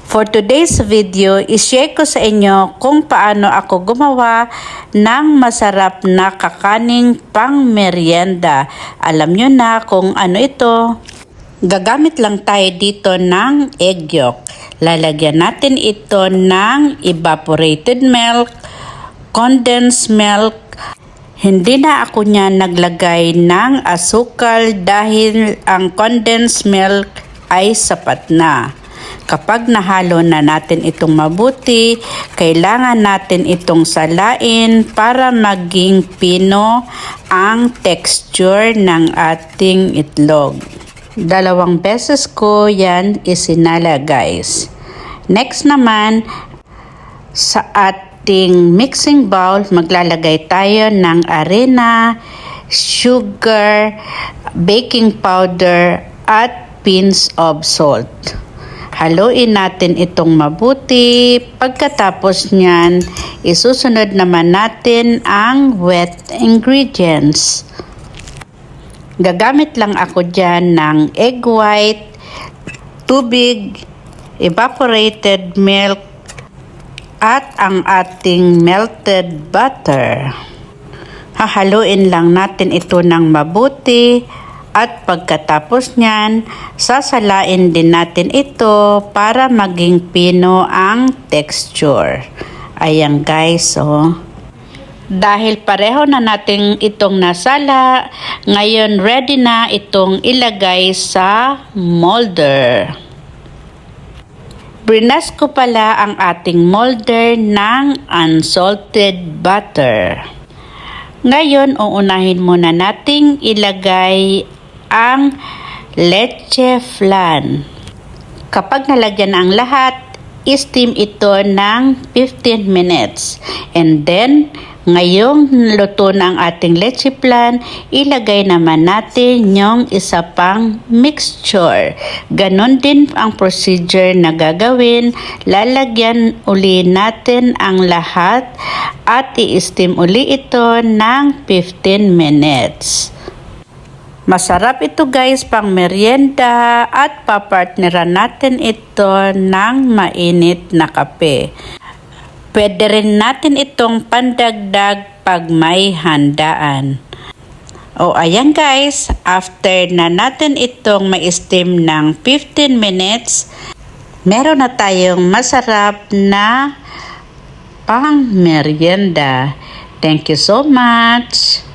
For today's video, i-share ko sa inyo kung paano ako gumawa ng masarap na kakaning pang merienda. Alam nyo na kung ano ito. Gagamit lang tayo dito ng egg yolk. Lalagyan natin ito ng evaporated milk, condensed milk. Hindi na ako niya naglagay ng asukal dahil ang condensed milk ay sapat na. Kapag nahalo na natin itong mabuti, kailangan natin itong salain para maging pino ang texture ng ating itlog. 2 beses ko yan isinala guys. Next naman, sa ating mixing bowl, maglalagay tayo ng arena, sugar, baking powder, at pinch of salt. Haluin natin itong mabuti. Pagkatapos niyan, isusunod naman natin ang wet ingredients. Gagamit lang ako dyan ng egg white, tubig, evaporated milk, at ang ating melted butter. Hahaluin lang natin ito ng mabuti. At pagkatapos niyan, sasalain din natin ito para maging pino ang texture. Ayan guys, oh. Dahil pareho na natin itong nasala, ngayon ready na itong ilagay sa molder. Brinas ko pala ang ating molder ng unsalted butter. Ngayon, uunahin muna nating ilagay ang leche flan. Kapag nalagyan na ang lahat, steam ito ng 15 minutes. And then, ngayong luto na ang ating leche flan, ilagay naman natin yung isa pang mixture. Ganon din ang procedure na gagawin. Lalagyan uli natin ang lahat at i-steam uli ito ng 15 minutes. Masarap ito guys pang merienda at papartneran natin ito ng mainit na kape. Pwede rin natin itong pandagdag pag may handaan. O ayan guys, after na natin itong ma-steam ng 15 minutes, meron na tayong masarap na pang merienda. Thank you so much!